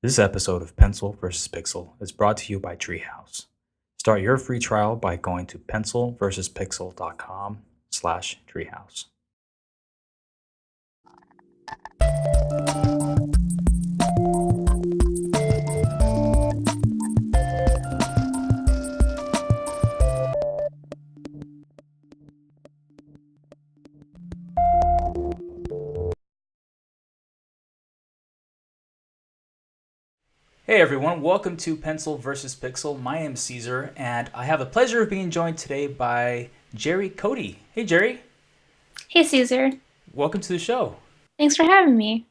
This episode of Pencil vs. Pixel is brought to you by Treehouse. Start your free trial by going to pencilversuspixel.com/treehouse. Hey everyone, welcome to Pencil vs. Pixel. My name is Caesar, and I have the pleasure of being joined today by Geri Coady. Hey Geri, Hey Caesar, welcome to the show. thanks for having me.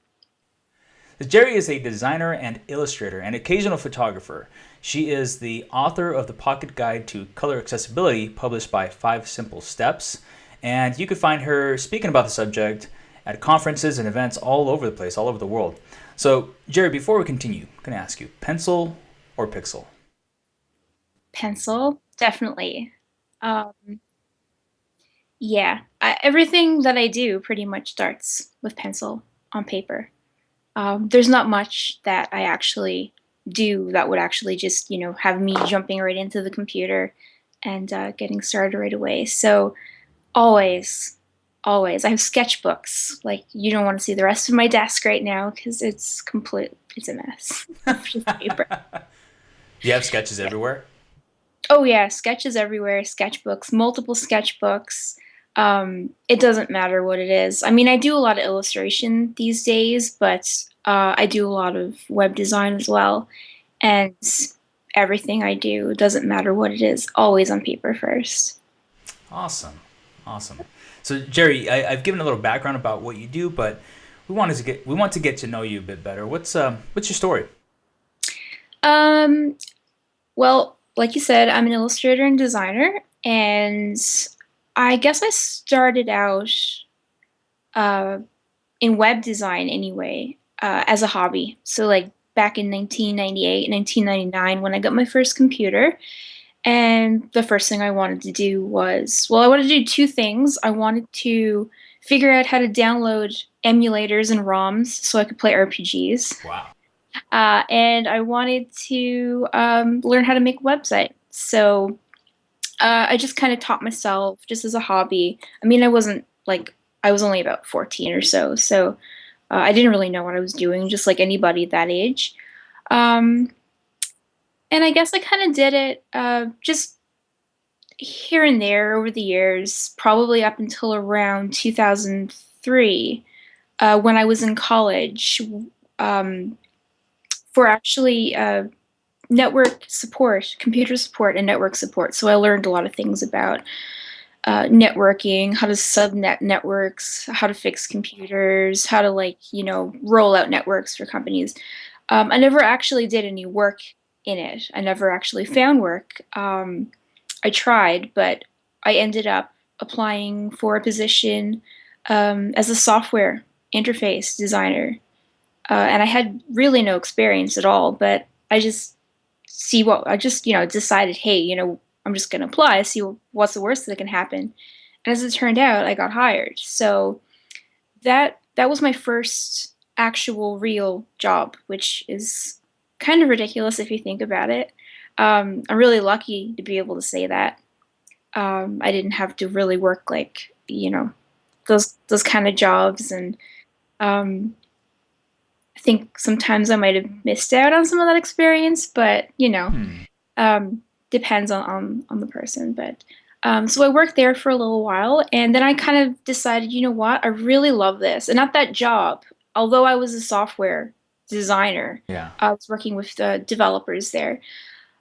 Geri is a designer and illustrator and occasional photographer. She is the author of the Pocket Guide to Color Accessibility, published by 5 Simple Steps. And you can find her speaking about the subject at conferences and events all over the place, all over the world. So, Geri, before we continue, I'm going to ask you, pencil or pixel? Pencil, definitely. Um, yeah, everything that I do pretty much starts with pencil on paper. There's not much that I actually do that would actually just, have me jumping right into the computer and getting started right away. So always, always, I have sketchbooks. Like you don't want to see the rest of my desk right now because it's a mess. Just paper. Do you have sketches everywhere? Oh yeah, sketches everywhere, sketchbooks, multiple sketchbooks. It doesn't matter what it is. I mean, I do a lot of illustration these days, but I do a lot of web design as well. And everything I do, doesn't matter what it is, always on paper first. Awesome, awesome. So, Geri, I've given a little background about what you do, but we want to get to know you a bit better. What's your story? Um, well, like you said, I'm an illustrator and designer, and I guess I started out uh, in web design anyway, as a hobby. So like back in 1998, 1999, when I got my first computer, and the first thing I wanted to do was, well, I wanted to do two things. I wanted to figure out how to download emulators and ROMs so I could play RPGs. Wow. And I wanted to learn how to make a website. So I just kind of taught myself just as a hobby. I mean, I wasn't like, I was only about 14 or so. So I didn't really know what I was doing, just like anybody at that age. Um, and I guess I kind of did it just here and there over the years, probably up until around 2003, when I was in college, um, for actually network support, computer support, and network support. So I learned a lot of things about networking, how to subnet networks, how to fix computers, how to roll out networks for companies. I never actually did any work in it. I never actually found work. I tried, but I ended up applying for a position as a software interface designer, and I had really no experience at all. But I just decided, hey, I'm just gonna apply, see what's the worst that can happen. And as it turned out, I got hired. So that was my first actual real job, which is kind of ridiculous if you think about it. I'm really lucky to be able to say that. I didn't have to really work like those kind of jobs, and um, I think sometimes I might have missed out on some of that experience, but Hmm. um, depends on the person. But so I worked there for a little while, and then I kind of decided, you know what, I really love this, and at that job, although I was a software designer, Yeah. I was working with the developers there.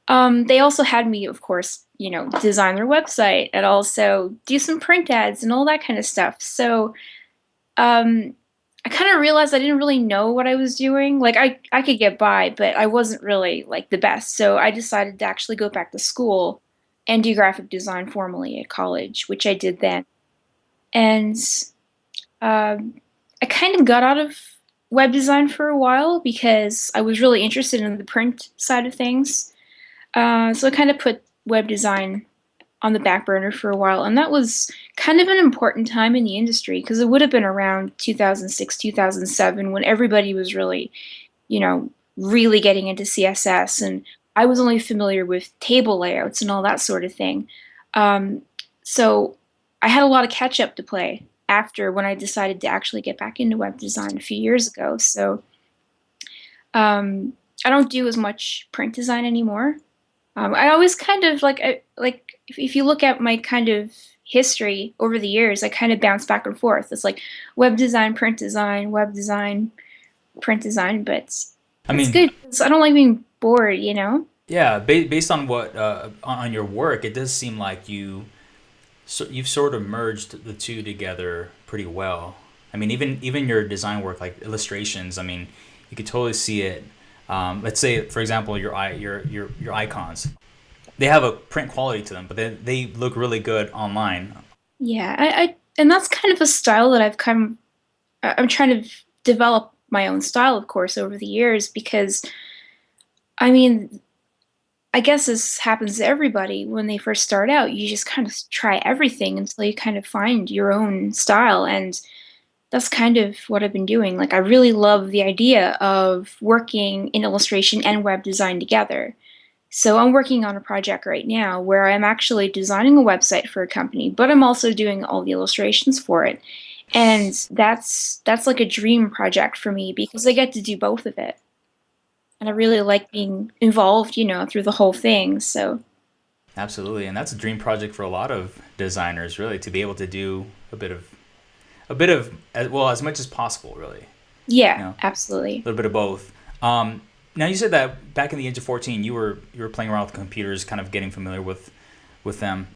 They also had me, of course, design their website and also do some print ads and all that kind of stuff. So um, I kind of realized I didn't really know what I was doing. Like I could get by, but I wasn't really like the best. So I decided to actually go back to school and do graphic design formally at college, which I did then. And um, I kind of got out of web design for a while because I was really interested in the print side of things. So I kind of put web design on the back burner for a while, and that was kind of an important time in the industry because it would have been around 2006, 2007 when everybody was really, really getting into CSS, and I was only familiar with table layouts and all that sort of thing. Um, so I had a lot of catch up to play after when I decided to actually get back into web design a few years ago. So um, I don't do as much print design anymore. I always kind of like if you look at my kind of history over the years, I kind of bounce back and forth. It's like web design, print design, web design, print design, but I it's mean, good 'cause I don't like being bored, you know? yeah, based on what on your work, it does seem like you've sort of merged the two together pretty well. I mean, even your design work, like illustrations. I mean, you could totally see it. Let's say, for example, your icons. They have a print quality to them, but they look really good online. Yeah, and that's kind of a style that I'm trying to develop my own style, of course, over the years because I mean, I guess this happens to everybody when they first start out. You just kind of try everything until you kind of find your own style. And that's kind of what I've been doing. Like, I really love the idea of working in illustration and web design together. So, I'm working on a project right now where I'm actually designing a website for a company, but I'm also doing all the illustrations for it. And that's like a dream project for me because I get to do both of it. And I really like being involved, through the whole thing. So, Absolutely, and that's a dream project for a lot of designers, really, to be able to do a bit of well, as much as possible, really. You yeah, know, a absolutely. little bit of both. Now you said that back in the age of 14, you were playing around with computers, kind of getting familiar with them.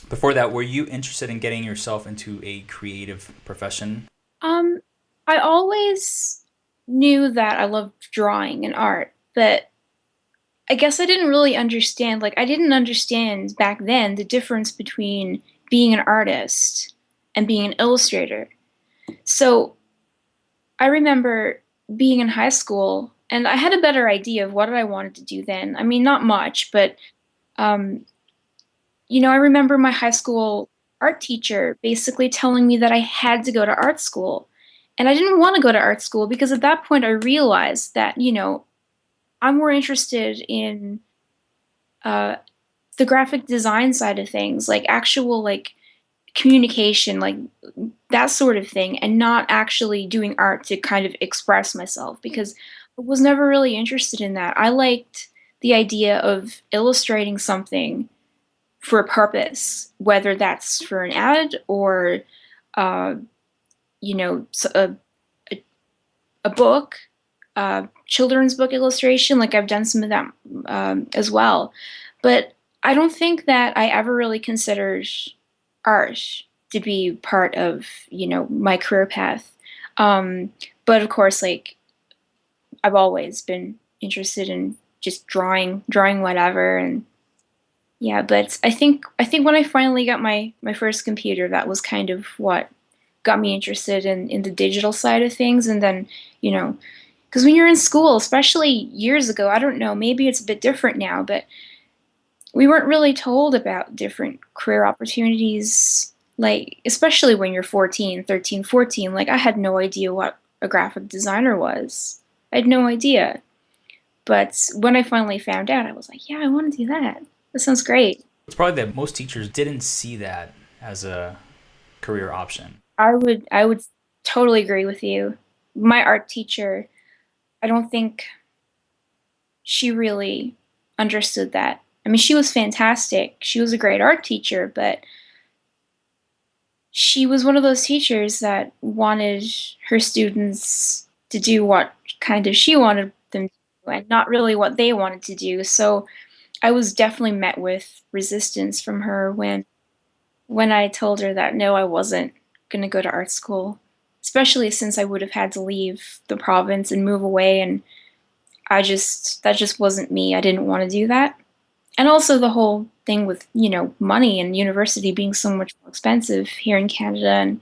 Before that, were you interested in getting yourself into a creative profession? Um, I always knew that I loved drawing and art, but I guess I didn't really understand, like, I didn't understand back then the difference between being an artist and being an illustrator. So I remember being in high school and I had a better idea of what I wanted to do then. I mean, not much, but um, I remember my high school art teacher basically telling me that I had to go to art school. And I didn't want to go to art school because at that point I realized that, I'm more interested in uh, the graphic design side of things, like actual like communication, like that sort of thing, and not actually doing art to kind of express myself because I was never really interested in that. I liked the idea of illustrating something for a purpose, whether that's for an ad or, uh, a, a book, children's book illustration. Like I've done some of that as well, but I don't think that I ever really considered art to be part of my career path. Um, but of course, like I've always been interested in just drawing whatever, and yeah. But I think when I finally got my first computer, that was kind of what got me interested in the digital side of things, and then you know because when you're in school, especially years ago, I don't know, maybe it's a bit different now, but we weren't really told about different career opportunities, like, especially when you're 14, 13, 14. Like, I had no idea what a graphic designer was. I had no idea. But when I finally found out, I was like, yeah, I want to do that. That sounds great. It's probably that most teachers didn't see that as a career option. I would totally agree with you. My art teacher, I don't think she really understood that. I mean, she was fantastic. She was a great art teacher, but she was one of those teachers that wanted her students to do what kind of she wanted them to do and not really what they wanted to do. So I was definitely met with resistance from her when I told her that no, I wasn't going to go to art school, especially since I would have had to leave the province and move away, and that just wasn't me. I didn't want to do that. And also the whole thing with, money and university being so much more expensive here in Canada, and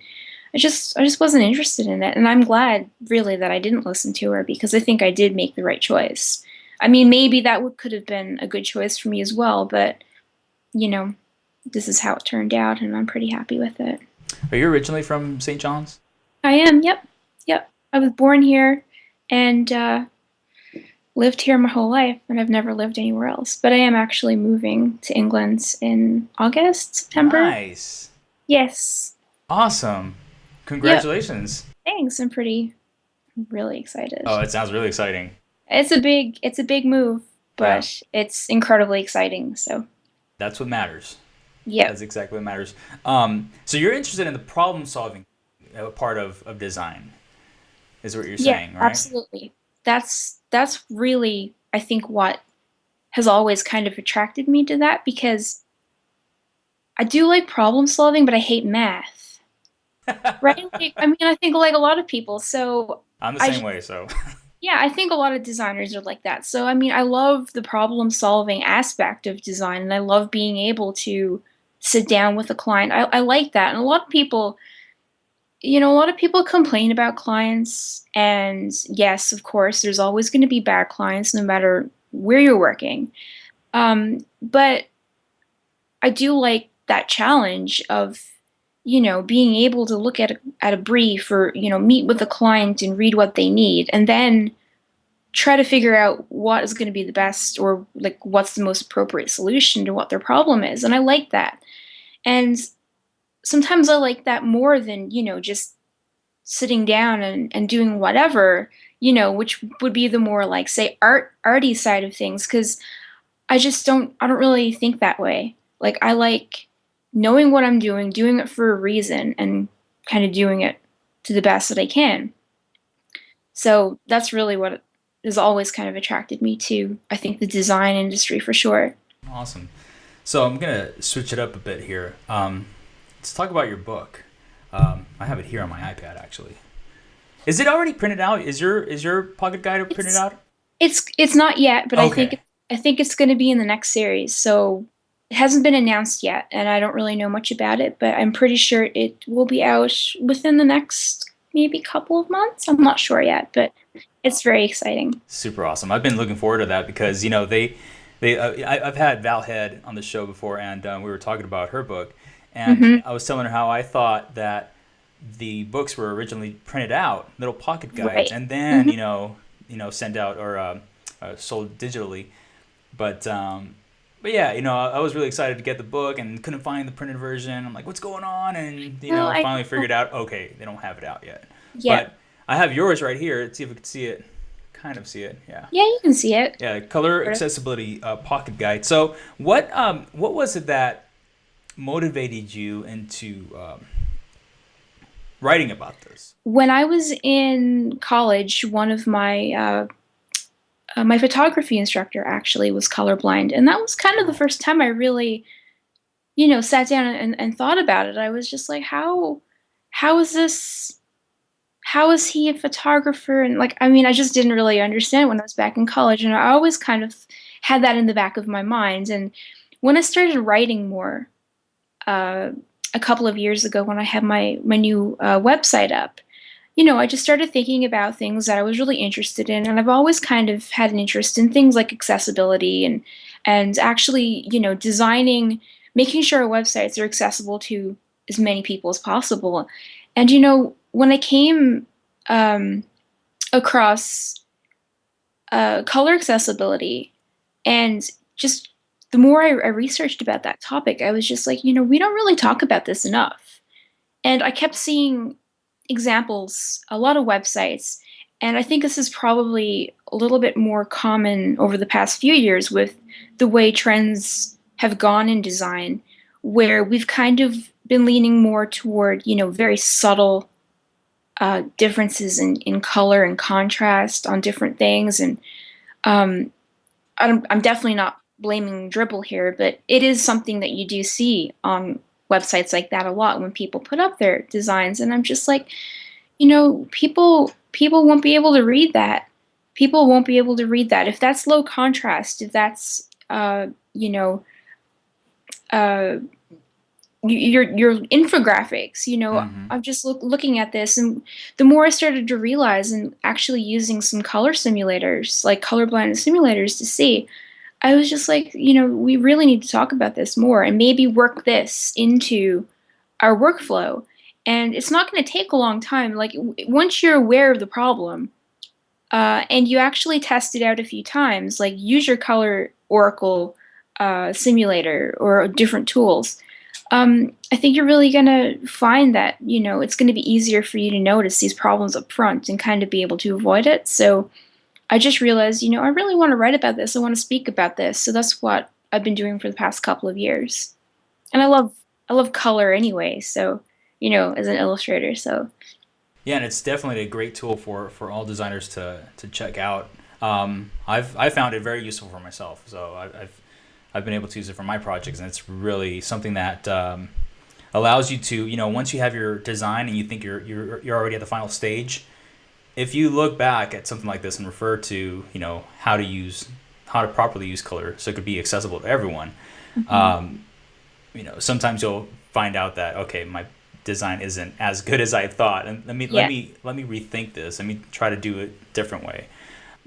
I just wasn't interested in it. And I'm glad really that I didn't listen to her because I think I did make the right choice. I mean, maybe that could have been a good choice for me as well, but you know, this is how it turned out and I'm pretty happy with it. Are you originally from St. John's? I am, yep. Yep. I was born here and lived here my whole life and I've never lived anywhere else. But I am actually moving to England in August, September. Nice. Yes. Awesome. Yep. Congratulations. Thanks. I'm really excited. Oh, it sounds really exciting. It's a big move, Yeah, but it's incredibly exciting. So, that's what matters. yep. That's exactly what matters. So you're interested in the problem solving part of design, is what you're Yeah, saying, right? absolutely. That's really, I think, what has always kind of attracted me to that because I do like problem solving, but I hate math. Right? Like, I mean, I think like a lot of people. So I'm the I same just, way, so yeah, I think a lot of designers are like that. So I mean, I love the problem solving aspect of design and I love being able to sit down with a client. I like that. And a lot of people complain about clients, and yes, of course, there's always going to be bad clients no matter where you're working. But I do like that challenge of, being able to look at a brief or, meet with a client and read what they need, and then try to figure out what is going to be the best or like what's the most appropriate solution to what their problem is. And I like that. And sometimes I like that more than, just sitting down and doing whatever, which would be the more like say arty side of things because I don't really think that way. Like I like knowing what I'm doing it for a reason and kind of doing it to the best that I can. So that's really what has always kind of attracted me to, I think, the design industry for sure. awesome. So I'm gonna switch it up a bit here. Let's talk about your book. I have it here on my iPad actually. Is it already printed out? Is your pocket guide printed It's out? it's not yet, but Okay. I think it's going to be in the next series. So it hasn't been announced yet, and I don't really know much about it, but I'm pretty sure it will be out within the next maybe couple of months. I'm not sure yet, but it's very exciting. Super awesome. I've been looking forward to that because I've had Val Head on the show before, and we were talking about her book, and Hmm. I was telling her how I thought that the books were originally printed out, little pocket guides, Right. and then Hmm. sent out or sold digitally. But but yeah, I was really excited to get the book and couldn't find the printed version. I'm like, what's going on? And No, I finally know. figured out, okay, they don't have it out yet. Yeah. But I have yours right here. Let's see if we can see it. Kind of see it. Yeah. Yeah, you can see it. Yeah, color Sort of. accessibility pocket guide. So, what was it that motivated you into writing about this? When I was in college, one of my photography instructor actually was colorblind, and that was kind of the Oh, first time I really, sat down and thought about it. I was just like, how is this? How is he a photographer? And like, I mean, I just didn't really understand when I was back in college, and I always kind of had that in the back of my mind. And when I started writing more, uh, a couple of years ago, when I had my new website up, I just started thinking about things that I was really interested in, and I've always kind of had an interest in things like accessibility and actually, designing, making sure our websites are accessible to as many people as possible. And when I came um, across color accessibility, and just the more I researched about that topic, I was just like, we don't really talk about this enough. And I kept seeing examples, a lot of websites, and I think this is probably a little bit more common over the past few years with the way trends have gone in design, where we've kind of been leaning more toward, very subtle differences in color and contrast on different things. And um, I'm definitely not blaming Dribble here, but it is something that you do see on websites like that a lot when people put up their designs. And I'm just like, people won't be able to read that. People won't be able to read that if that's low contrast. If that's you know uh, your infographics. mm-hmm. I'm just looking at this, and the more I started to realize, and actually using some color simulators, like colorblind simulators, to see, I was just like, we really need to talk about this more and maybe work this into our workflow. And it's not going to take a long time. Like once you're aware of the problem, And you actually test it out a few times, like use your color oracle simulator or different tools. I think you're really gonna find that, it's gonna be easier for you to notice these problems up front and kind of be able to avoid it. So I just realized, I really want to write about this. I want to speak about this. So that's what I've been doing for the past couple of years. And I love color anyway, so as an illustrator, so Yeah, and it's definitely a great tool for all designers to check out. I've found it very useful for myself, so I've been able to use it for my projects, and it's really something that allows you to, once you have your design and you think you're already at the final stage, if you look back at something like this and refer to, how to properly use color so it could be accessible to everyone, mhm. um, sometimes you'll find out that, okay, my design isn't as good as I thought, and Yeah, let me rethink this. Let me try to do it a different way.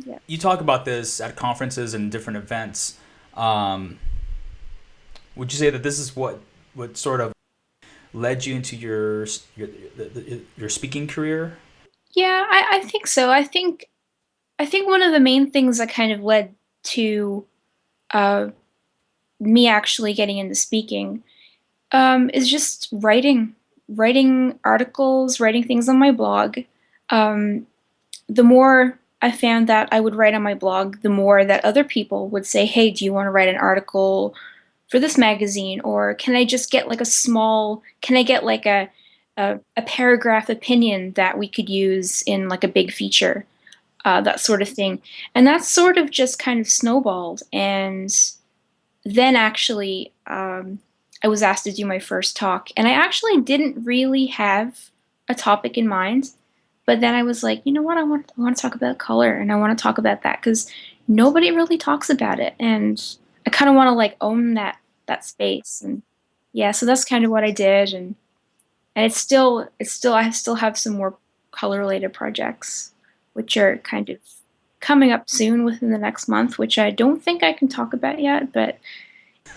yeah. You talk about this at conferences and different events. Um, would you say that this is what sort of led you into your speaking career? Yeah, I think so. I think one of the main things that kind of led to uh, me actually getting into speaking is just writing articles, writing things on my blog. Um, the more I found that I would write on my blog, the more that other people would say, "Hey, do you want to write an article for this magazine?" Or can I just get like can I get like a paragraph opinion that we could use in like a big feature, that sort of thing. And that sort of just kind of snowballed. And then actually, I was asked to do my first talk, and I actually didn't really have a topic in mind. But then I was like, you know what? I want to talk about color, and I want to talk about that because nobody really talks about it, and I kind of want to like own that space. And yeah, so that's kind of what I did, and it's still I still have some more color related projects, which are kind of coming up soon within the next month, which I don't think I can talk about yet, but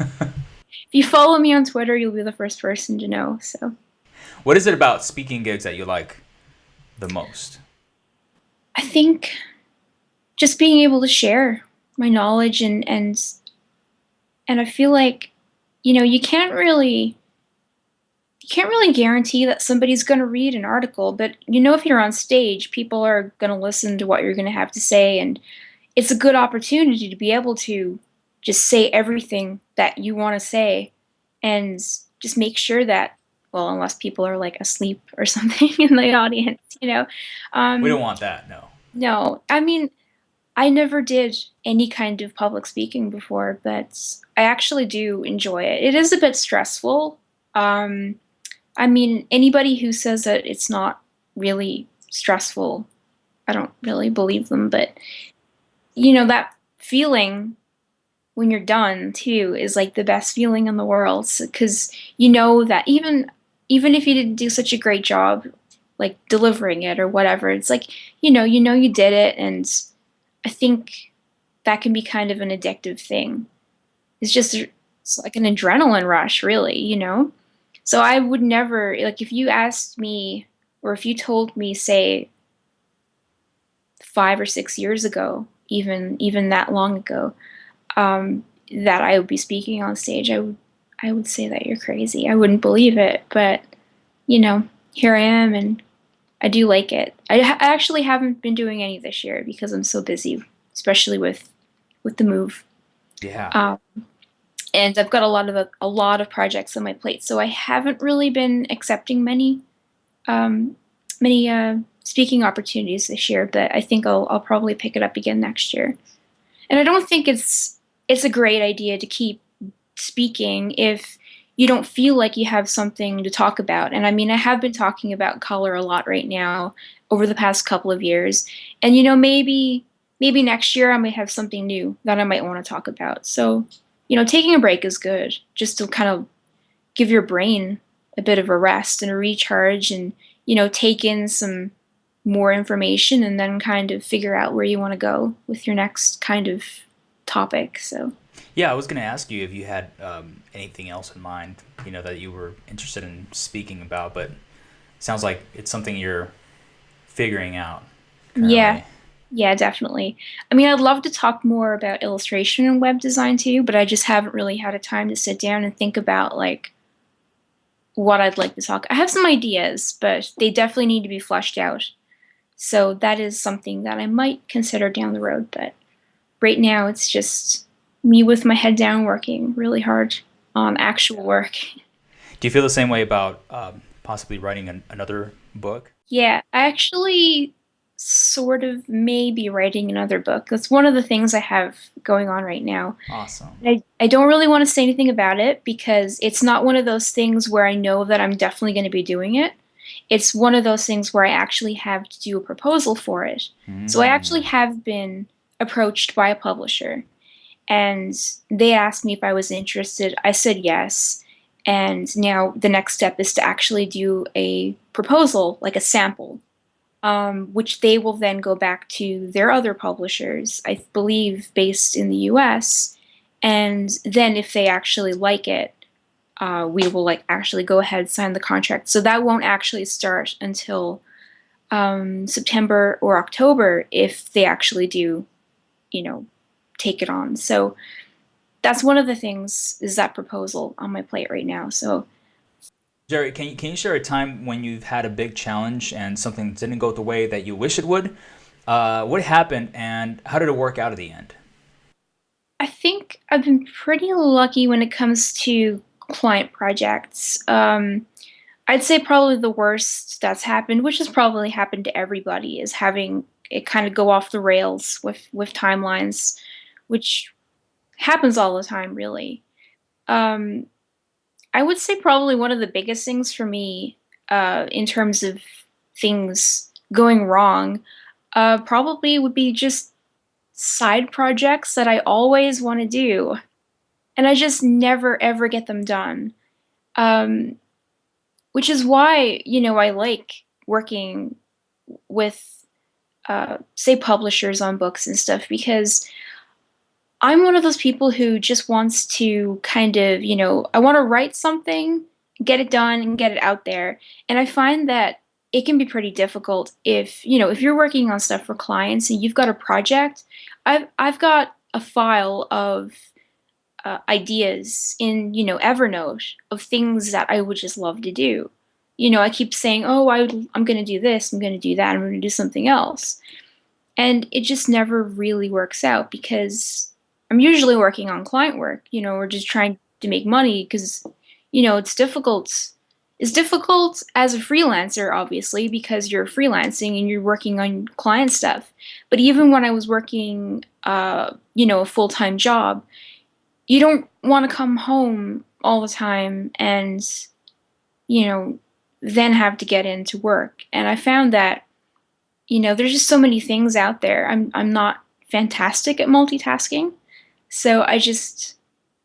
if you follow me on Twitter, you'll be the first person to know. So What is it about speaking gigs that you like the most? I think just being able to share my knowledge and I feel like, you can't really guarantee that somebody's going to read an article, but if you're on stage, people are going to listen to what you're going to have to say, and it's a good opportunity to be able to just say everything that you want to say and just make sure that, well, unless people are like asleep or something in the audience, We um don't want that, no. no, I mean, I never did any kind of public speaking before, but I actually do enjoy it. It is a bit stressful. um I mean, anybody who says that it's not really stressful, I don't really believe them, but that feeling when you're done too is like the best feeling in the world, because you know that even if you didn't do such a great job like delivering it or whatever, it's like you did it. And I think that can be kind of an addictive thing. It's like an adrenaline rush, really. So I would never, like, if you asked me, or if you told me, say, 5 or 6 years ago, even that long ago, that I would be speaking on stage, I would say that you're crazy. I wouldn't believe it, but here I am, and I do like it. I actually haven't been doing any this year because I'm so busy, especially with the move. Yeah. Um, and I've got a lot of projects on my plate, so I haven't really been accepting um, many speaking opportunities this year. But I think I'll probably pick it up again next year. And I don't think it's a great idea to keep speaking if you don't feel like you have something to talk about. And I mean, I have been talking about color a lot right now over the past couple of years. And maybe next year I might have something new that I might want to talk about. So, taking a break is good, just to kind of give your brain a bit of a rest and a recharge, and take in some more information, and then kind of figure out where you want to go with your next kind of topic. So Yeah, I was going to ask you if you had anything else in mind, that you were interested in speaking about, but it sounds like it's something you're figuring out yeah, currently. Yeah, definitely. I mean, I'd love to talk more about illustration and web design too, but I just haven't really had a time to sit down and think about like what I'd like to talk. I have some ideas, but they definitely need to be fleshed out. So that is something that I might consider down the road, but right now it's just me with my head down working really hard on actual work. Do you feel the same way about possibly writing another book? Yeah, I actually sort of may be writing another book. That's one of the things I have going on right now. Awesome. I don't really want to say anything about it because it's not one of those things where I know that I'm definitely going to be doing it. It's one of those things where I actually have to do a proposal for it. So I actually Mm. have been approached by a publisher and they asked me if I was interested. I said yes. And now the next step is to actually do a proposal, like a sample, which they will then go back to their other publishers, I believe based in the US. And then if they actually like it, we will like actually go ahead sign the contract. So that won't actually start until September or October if they actually do, you know, take it on. So that's one of the things is that proposal on my plate right now. So Jerry, can you share a time when you've had a big challenge and something didn't go the way that you wish it would? What happened and how did it work out at the end? I think I've been pretty lucky when it comes to client projects. I'd say probably the worst that's happened, which has probably happened to everybody, is having it kind of go off the rails with timelines, which happens all the time, really. Um, I would say probably one of the biggest things for me, in terms of things going wrong, probably would be just side projects that I always want to do, and I just never ever get them done. Um, which is why, I like working with, say, publishers on books and stuff because I'm one of those people who just wants to kind of, I want to write something, get it done, and get it out there. And I find that it can be pretty difficult if you're working on stuff for clients and you've got a project. I've got a file of ideas in Evernote of things that I would just love to do. I keep saying, "Oh, I'm going to do this. I'm going to do that. I'm going to do something else," and it just never really works out because I'm usually working on client work. We're just trying to make money because it's difficult. It's difficult as a freelancer, obviously, because you're freelancing and you're working on client stuff. But even when I was working, a full time job, you don't want to come home all the time and you know then have to get into work. And I found that there's just so many things out there. I'm not fantastic at multitasking, so I just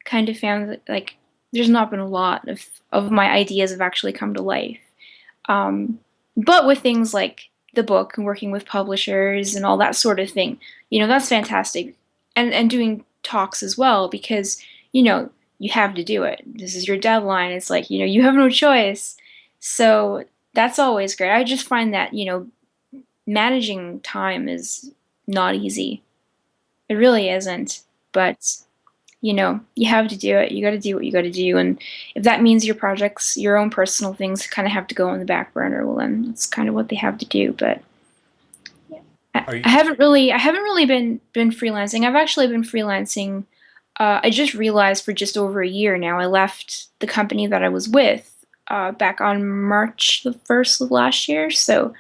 kind of found that like there's not been a lot of my ideas have actually come to life. um, but with things like the book and working with publishers and all that sort of thing, that's fantastic. And doing talks as well because, you know, you have to do it. This is your deadline. It's like, you have no choice. So that's always great. I just find that, managing time is not easy. It really isn't. But you have to do it. You got to do what you got to do. And if that means your projects, your own personal things kind of have to go on the back burner, well, then that's kind of what they have to do. But Are I you haven't really been freelancing. I've actually been freelancing. I just realized for just over a year now. I left the company that I was with back on March the 1st of last year. So,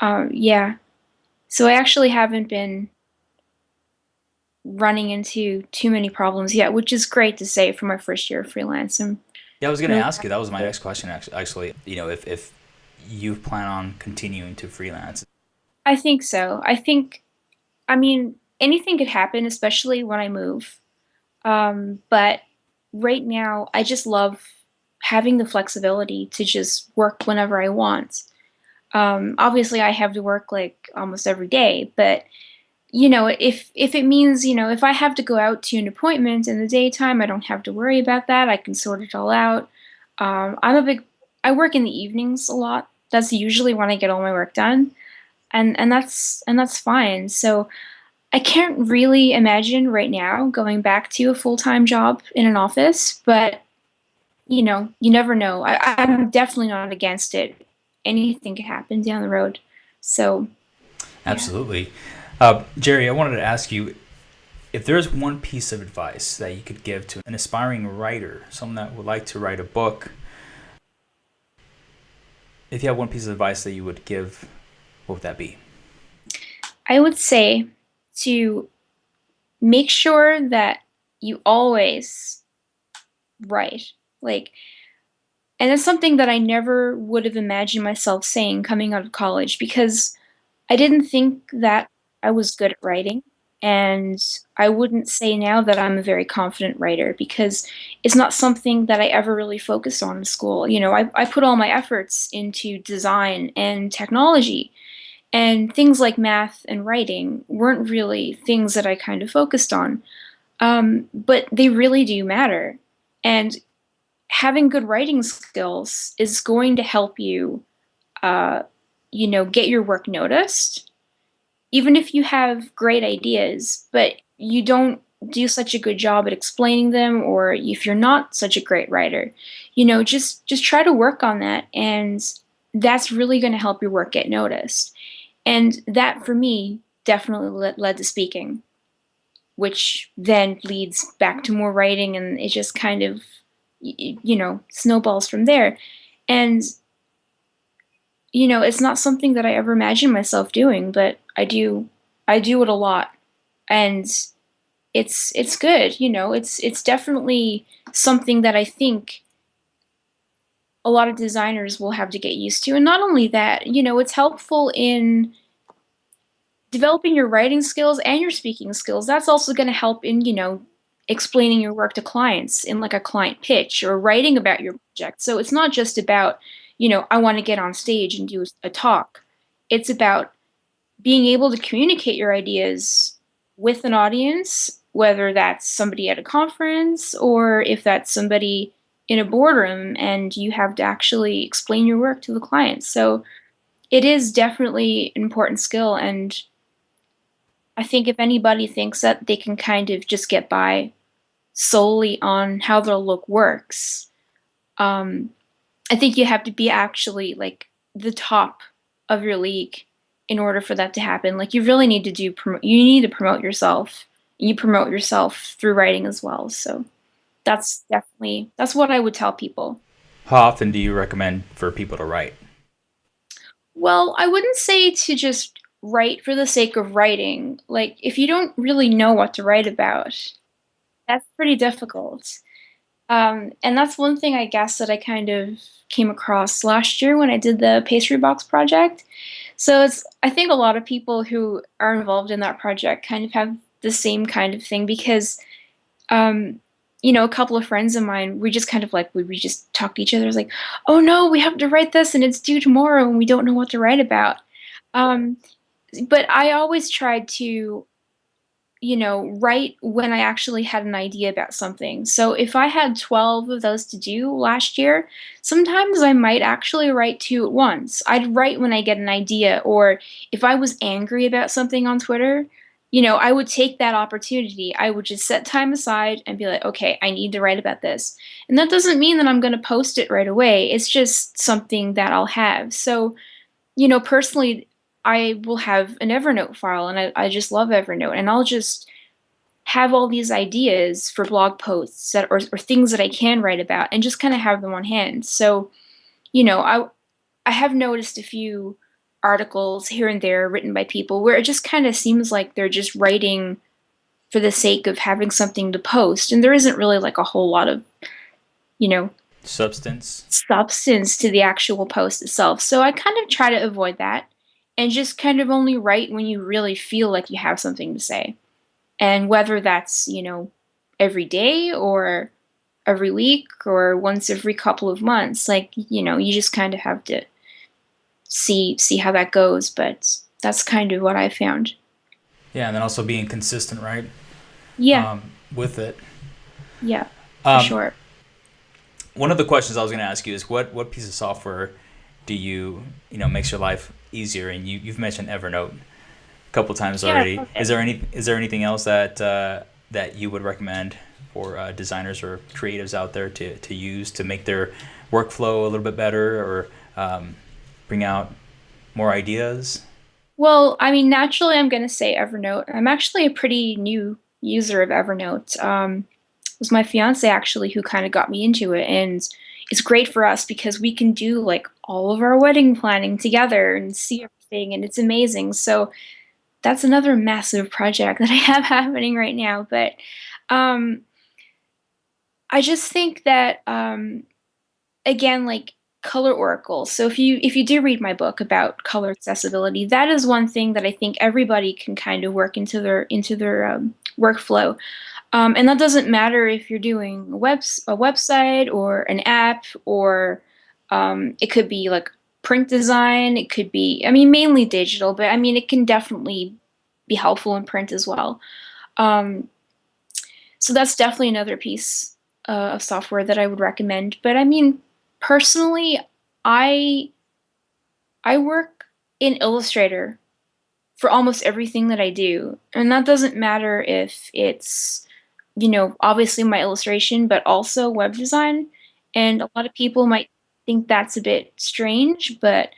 yeah. So I actually haven't been running into too many problems yet, which is great to say for my first year of freelance. I'm Yeah, I was going to really ask you. That happy was my with it. next question. Actually, if you plan on continuing to freelance. I think so. I mean, anything could happen, especially when I move. But right now, I just love having the flexibility to just work whenever I want. Obviously, I have to work like almost every day, but if it means if I have to go out to an appointment in the daytime, I don't have to worry about that. I can sort it all out. I'm a big. I work in the evenings a lot. That's usually when I get all my work done. and that's fine. So I can't really imagine right now going back to a full-time job in an office, but you never know. I'm definitely not against it. Anything can happen down the road. So, yeah. Absolutely. Jerry, I wanted to ask you if there's one piece of advice that you could give to an aspiring writer, someone that would like to write a book, if you have one piece of advice that you would give, what would that be? I would say to make sure that you always write. Like, and it's something that I never would have imagined myself saying coming out of college because I didn't think that I was good at writing. And I wouldn't say now that I'm a very confident writer because it's not something that I ever really focused on in school. I put all my efforts into design and technology, and things like math and writing weren't really things that I kind of focused on. But they really do matter. And having good writing skills is going to help you, uh, get your work noticed, even if you have great ideas, but you don't do such a good job at explaining them, or if you're not such a great writer, just try to work on that, and that's really going to help your work get noticed. And that for me definitely led to speaking, which then leads back to more writing, and it just kind of snowballs from there. And it's not something that I ever imagined myself doing, but I do it a lot. And it's good. It's definitely something that I think a lot of designers will have to get used to. And not only that, it's helpful in developing your writing skills and your speaking skills. That's also going to help in, explaining your work to clients in like a client pitch or writing about your project. So it's not just about, I want to get on stage and do a talk. It's about being able to communicate your ideas with an audience, whether that's somebody at a conference or if that's somebody in a boardroom and you have to actually explain your work to the client. So it is definitely an important skill. And I think if anybody thinks that they can kind of just get by solely on how their look works, um, I think you have to be actually like the top of your league in order for that to happen. Like you really need to you need to promote yourself. You promote yourself through writing as well. So that's what I would tell people. How often do you recommend for people to write? Well, I wouldn't say to just write for the sake of writing. Like if you don't really know what to write about, that's pretty difficult. And that's one thing I guess that I kind of came across last year when I did the pastry box project. So I think a lot of people who are involved in that project kind of have the same kind of thing because, um, a couple of friends of mine, we just kind of like, we just talk to each other. It's like, oh no, we have to write this and it's due tomorrow and we don't know what to write about. Um, but I always tried to write when I actually had an idea about something. So if I had 12 of those to do last year, sometimes I might actually write two at once. I'd write when I get an idea, or if I was angry about something on Twitter, I would take that opportunity. I would just set time aside and be like, okay, I need to write about this. And that doesn't mean that I'm going to post it right away. It's just something that I'll have. So personally, I will have an Evernote file, and I just love Evernote, and I'll just have all these ideas for blog posts or things that I can write about, and just kind of have them on hand. So, you know, I I have noticed a few articles here and there written by people where it just kind of seems like they're just writing for the sake of having something to post, and there isn't really like a whole lot of you know Substance. substance to the actual post itself. So I kind of try to avoid that and just kind of only write when you really feel like you have something to say. And whether that's, every day or every week or once every couple of months, like, you just kind of have to see how that goes, but that's kind of what I found. Yeah, and then also being consistent, right? Yeah, With it. yeah, for Um, sure. One of the questions I was going to ask you is what piece of software do you makes your life easier. And you've mentioned Evernote a couple times Yeah, I already. love Evernote. Is there anything else that you would recommend for designers or creatives out there to use to make their workflow a little bit better or bring out more ideas? Well, I mean, naturally, I'm going to say Evernote. I'm actually a pretty new user of Evernote. It was my fiance actually who kind of got me into it, and it's great for us because we can do like all of our wedding planning together and see everything, and it's amazing. So that's another massive project that I have happening right now. But um, I just think that again, like color oracles. So if you do read my book about color accessibility, that is one thing that I think everybody can kind of work into their workflow. And that doesn't matter if you're doing a website or an app, or it could be like print design. It could be, I mean, mainly digital, but I mean, it can definitely be helpful in print as well. Um, so that's definitely another piece of software that I would recommend. But I mean, personally, I I work in Illustrator for almost everything that I do, and that doesn't matter if it's, obviously my illustration, but also web design. And a lot of people might think that's a bit strange, but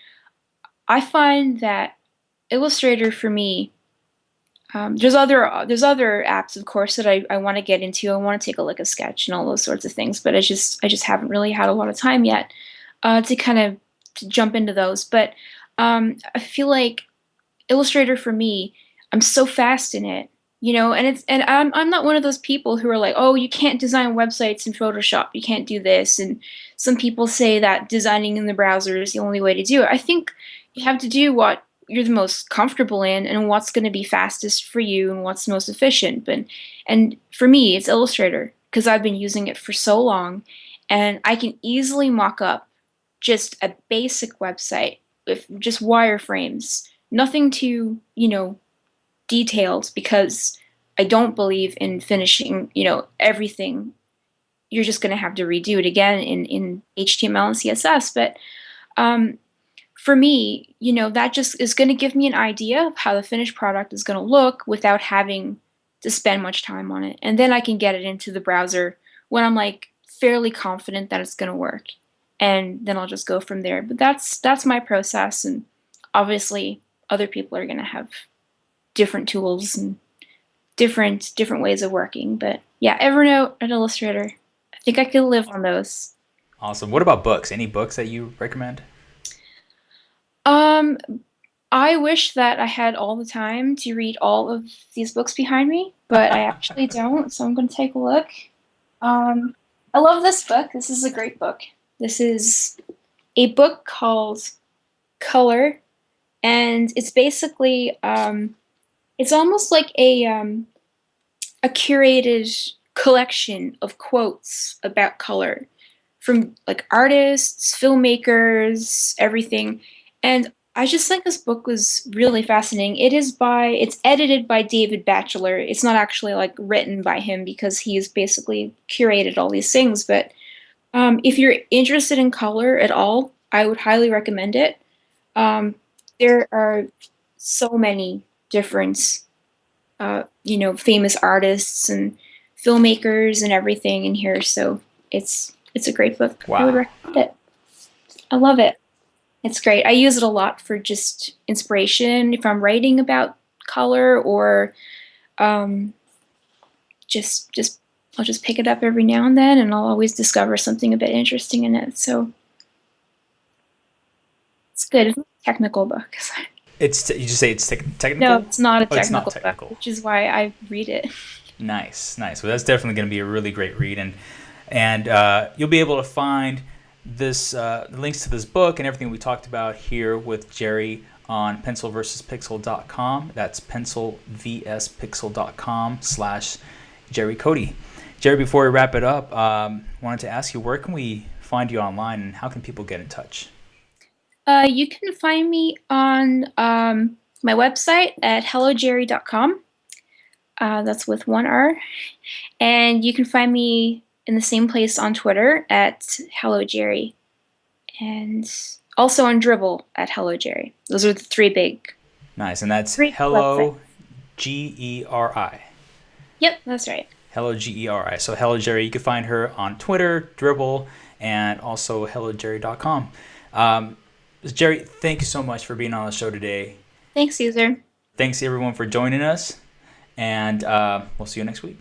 I find that Illustrator for me, there's other apps, of course, that I want to get into. I want to take a look at Sketch and all those sorts of things, but I just haven't really had a lot of time yet to kind of to jump into those. But I feel like Illustrator for me, I'm so fast in it, and I'm not one of those people who are like, oh, you can't design websites in Photoshop, you can't do this, and some people say that designing in the browser is the only way to do it. I think you have to do what you're the most comfortable in and what's going to be fastest for you and what's most efficient. And for me, it's Illustrator because I've been using it for so long, and I can easily mock up just a basic website with just wireframes, nothing too, detailed, because I don't believe in finishing, everything. You're just going to have to redo it again in HTML and CSS. But um, for me, that just is going to give me an idea of how the finished product is going to look without having to spend much time on it. And then I can get it into the browser when I'm like fairly confident that it's going to work. And then I'll just go from there. But that's my process, and obviously other people are going to have different tools and different ways of working. But yeah, Evernote and Illustrator, I think I could live on those. Awesome. What about books? Any books that you recommend? Um, I wish that I had all the time to read all of these books behind me, but I actually don't. So I'm going to take a look. Um, I love this book. This is a great book. This is a book called Color, and it's basically it's almost like a curated collection of quotes about color from like artists, filmmakers, everything. And I just think this book was really fascinating. It's edited by David Batchelor. It's not actually like written by him because he's basically curated all these things. But if you're interested in color at all, I would highly recommend it. Um, there are so many different famous artists and filmmakers and everything in here. So it's a great book. I would Wow. recommend it. I love it. It's great. I use it a lot for just inspiration if I'm writing about color, or um, just I'll just pick it up every now and then, and I'll always discover something a bit interesting in it. So it's good. It's not a technical book. You just say it's No, technical? it's not a Oh, it's not technical book, technical. which is why I read it. Nice, nice. Well, that's definitely going to be a really great read, and you'll be able to find this the links to this book and everything we talked about here with Jerry on pencilversuspixel.com. That's pencilvspixel.com slash Jerry Coady. Jerry, before we wrap it up, wanted to ask you, where can we find you online and how can people get in touch? You can find me on my website at hellojerry.com. That's with one R. And you can find me in the same place on Twitter at Hello Jerry. And Also on Dribble at Hello Geri. Those are the three big, Nice. And that's three websites. Hello Geri. Yep, that's right. Hello Geri. So Hello Geri, you can find her on Twitter, Dribble, and also hellogeri.com. Geri, thank you so much for being on the show today. Thanks, user. Thanks everyone for joining us, and we'll see you next week.